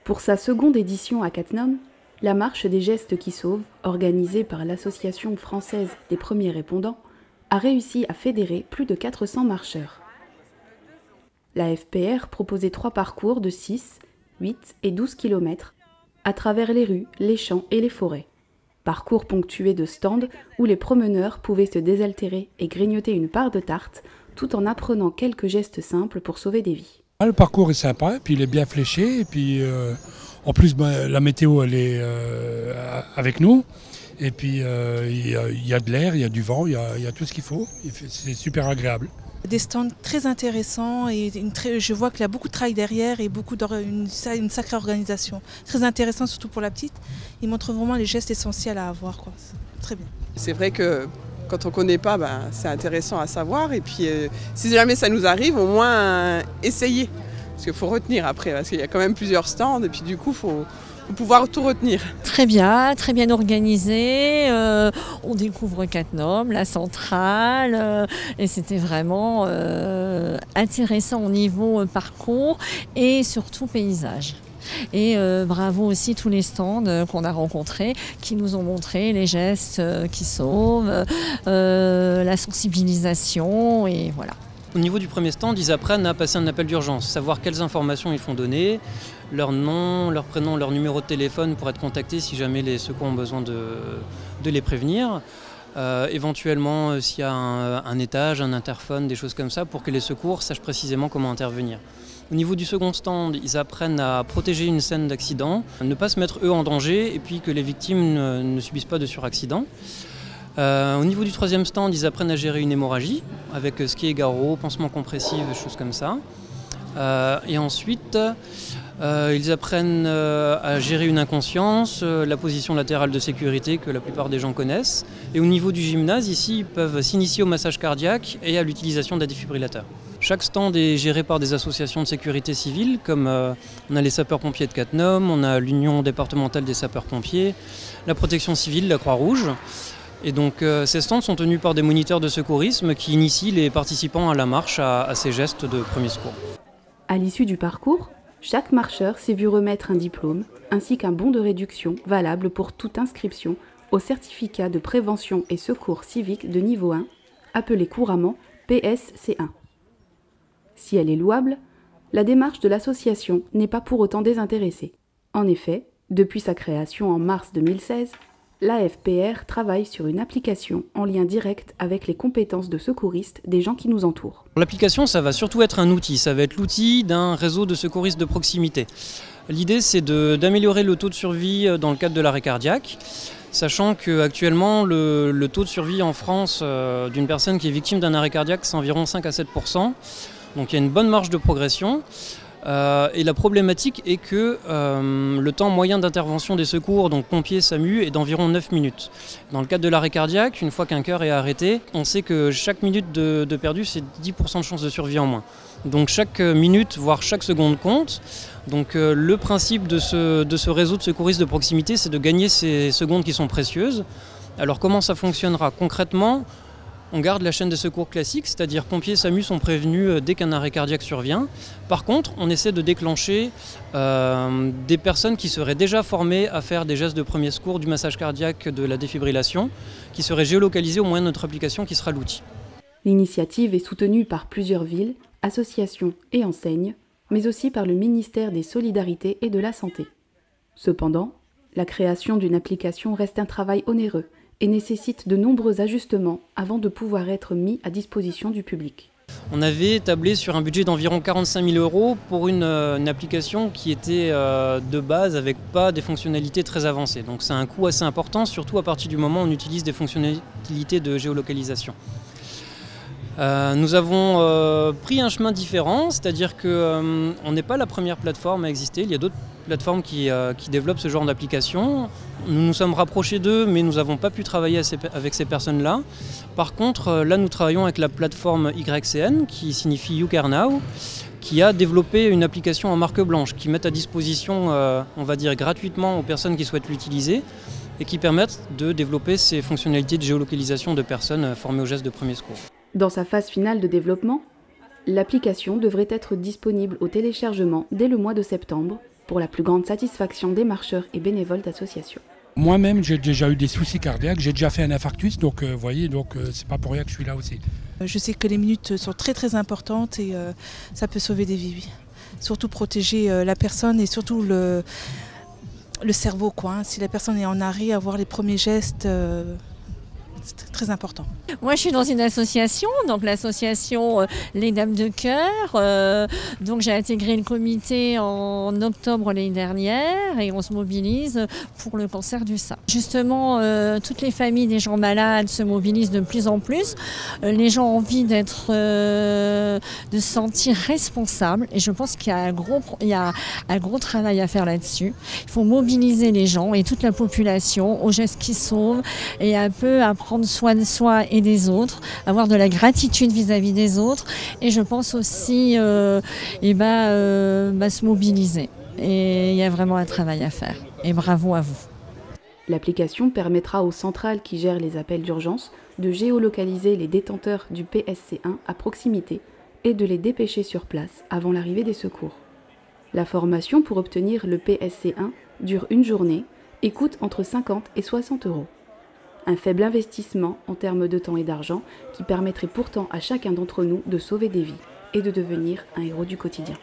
Pour sa seconde édition à Cattenom, la marche des gestes qui sauvent, organisée par l'Association française des premiers répondants, a réussi à fédérer plus de 400 marcheurs. La FPR proposait 3 parcours de 6, 8 et 12 km à travers les rues, les champs et les forêts. Parcours ponctués de stands où les promeneurs pouvaient se désaltérer et grignoter une part de tarte tout en apprenant quelques gestes simples pour sauver des vies. Le parcours est sympa, et puis il est bien fléché, et puis en plus la météo elle est avec nous, et puis il y a de l'air, il y a du vent, il y a tout ce qu'il faut, c'est super agréable. Des stands très intéressants et je vois qu'il y a beaucoup de travail derrière et une sacrée organisation. Très intéressant surtout pour la petite. Ils montrent vraiment les gestes essentiels à avoir, quoi. Très bien. C'est vrai que quand on ne connaît pas, c'est intéressant à savoir. Et puis si jamais ça nous arrive, au moins essayer. Parce qu'il faut retenir après, parce qu'il y a quand même plusieurs stands et puis du coup, il faut pouvoir tout retenir. Très bien organisé. On découvre Cattenom, la centrale, et c'était vraiment intéressant au niveau parcours et surtout paysage. Et bravo aussi tous les stands qu'on a rencontrés qui nous ont montré les gestes qui sauvent, la sensibilisation et voilà. Au niveau du premier stand, ils apprennent à passer un appel d'urgence, savoir quelles informations ils font donner, leur nom, leur prénom, leur numéro de téléphone pour être contactés si jamais les secours ont besoin de les prévenir. Éventuellement, s'il y a un étage, un interphone, des choses comme ça, pour que les secours sachent précisément comment intervenir. Au niveau du second stand, ils apprennent à protéger une scène d'accident, ne pas se mettre eux en danger et puis que les victimes ne subissent pas de suraccident. Au niveau du troisième stand, ils apprennent à gérer une hémorragie avec ski et garrot, pansement compressif, des choses comme ça. Et ensuite, ils apprennent à gérer une inconscience, la position latérale de sécurité que la plupart des gens connaissent. Et au niveau du gymnase, ici, ils peuvent s'initier au massage cardiaque et à l'utilisation d'un défibrillateur. Chaque stand est géré par des associations de sécurité civile, comme on a les sapeurs-pompiers de Cattenom, on a l'Union départementale des sapeurs-pompiers, la protection civile, la Croix-Rouge. Et donc ces stands sont tenus par des moniteurs de secourisme qui initient les participants à la marche à ces gestes de premier secours. À l'issue du parcours, chaque marcheur s'est vu remettre un diplôme ainsi qu'un bon de réduction valable pour toute inscription au certificat de prévention et secours civique de niveau 1, appelé couramment PSC1. Si elle est louable, la démarche de l'association n'est pas pour autant désintéressée. En effet, depuis sa création en mars 2016, l'AFPR travaille sur une application en lien direct avec les compétences de secouristes des gens qui nous entourent. L'application, ça va surtout être un outil. Ça va être l'outil d'un réseau de secouristes de proximité. L'idée, c'est d'améliorer le taux de survie dans le cadre de l'arrêt cardiaque, sachant qu'actuellement, le taux de survie en France d'une personne qui est victime d'un arrêt cardiaque, c'est environ 5 à 7%. Donc il y a une bonne marge de progression. Et la problématique est que le temps moyen d'intervention des secours, donc pompiers, SAMU, est d'environ 9 minutes. Dans le cadre de l'arrêt cardiaque, une fois qu'un cœur est arrêté, on sait que chaque minute de perdu, c'est 10% de chance de survie en moins. Donc chaque minute, voire chaque seconde compte. Donc le principe de ce réseau de secouristes de proximité, c'est de gagner ces secondes qui sont précieuses. Alors comment ça fonctionnera concrètement ? On garde la chaîne de secours classique, c'est-à-dire pompiers, SAMU sont prévenus dès qu'un arrêt cardiaque survient. Par contre, on essaie de déclencher des personnes qui seraient déjà formées à faire des gestes de premier secours, du massage cardiaque, de la défibrillation, qui seraient géolocalisés au moyen de notre application qui sera l'outil. L'initiative est soutenue par plusieurs villes, associations et enseignes, mais aussi par le ministère des Solidarités et de la Santé. Cependant, la création d'une application reste un travail onéreux et nécessite de nombreux ajustements avant de pouvoir être mis à disposition du public. On avait tablé sur un budget d'environ 45 000 € pour une application qui était de base avec pas des fonctionnalités très avancées. Donc c'est un coût assez important, surtout à partir du moment où on utilise des fonctionnalités de géolocalisation. Nous avons pris un chemin différent, c'est-à-dire qu'on n'est pas la première plateforme à exister. Il y a d'autres plateformes qui développent ce genre d'application. Nous nous sommes rapprochés d'eux, mais nous n'avons pas pu travailler avec ces personnes-là. Par contre, là, nous travaillons avec la plateforme YCN, qui signifie You Care Now, qui a développé une application en marque blanche, qui met à disposition, on va dire, gratuitement aux personnes qui souhaitent l'utiliser, et qui permettent de développer ces fonctionnalités de géolocalisation de personnes formées aux gestes de premier secours. Dans sa phase finale de développement, l'application devrait être disponible au téléchargement dès le mois de septembre pour la plus grande satisfaction des marcheurs et bénévoles d'associations. Moi-même, j'ai déjà eu des soucis cardiaques, j'ai déjà fait un infarctus, donc vous voyez, c'est pas pour rien que je suis là aussi. Je sais que les minutes sont très très importantes et ça peut sauver des vies. Oui. Surtout protéger la personne et surtout le cerveau, quoi, hein. Si la personne est en arrêt, avoir les premiers gestes, c'est très important. Moi, je suis dans une association, donc l'association Les Dames de Cœur. Donc, j'ai intégré le comité en octobre l'année dernière et on se mobilise pour le cancer du sein. Justement, toutes les familles des gens malades se mobilisent de plus en plus. Les gens ont envie de se sentir responsables et je pense qu'il y a un gros travail à faire là-dessus. Il faut mobiliser les gens et toute la population aux gestes qui sauvent et un peu à prendre soin de soi et des autres, avoir de la gratitude vis-à-vis des autres et je pense aussi se mobiliser. Et il y a vraiment un travail à faire. Et bravo à vous. L'application permettra aux centrales qui gèrent les appels d'urgence de géolocaliser les détenteurs du PSC1 à proximité et de les dépêcher sur place avant l'arrivée des secours. La formation pour obtenir le PSC1 dure une journée et coûte entre 50 et 60 €. Un faible investissement en termes de temps et d'argent qui permettrait pourtant à chacun d'entre nous de sauver des vies et de devenir un héros du quotidien.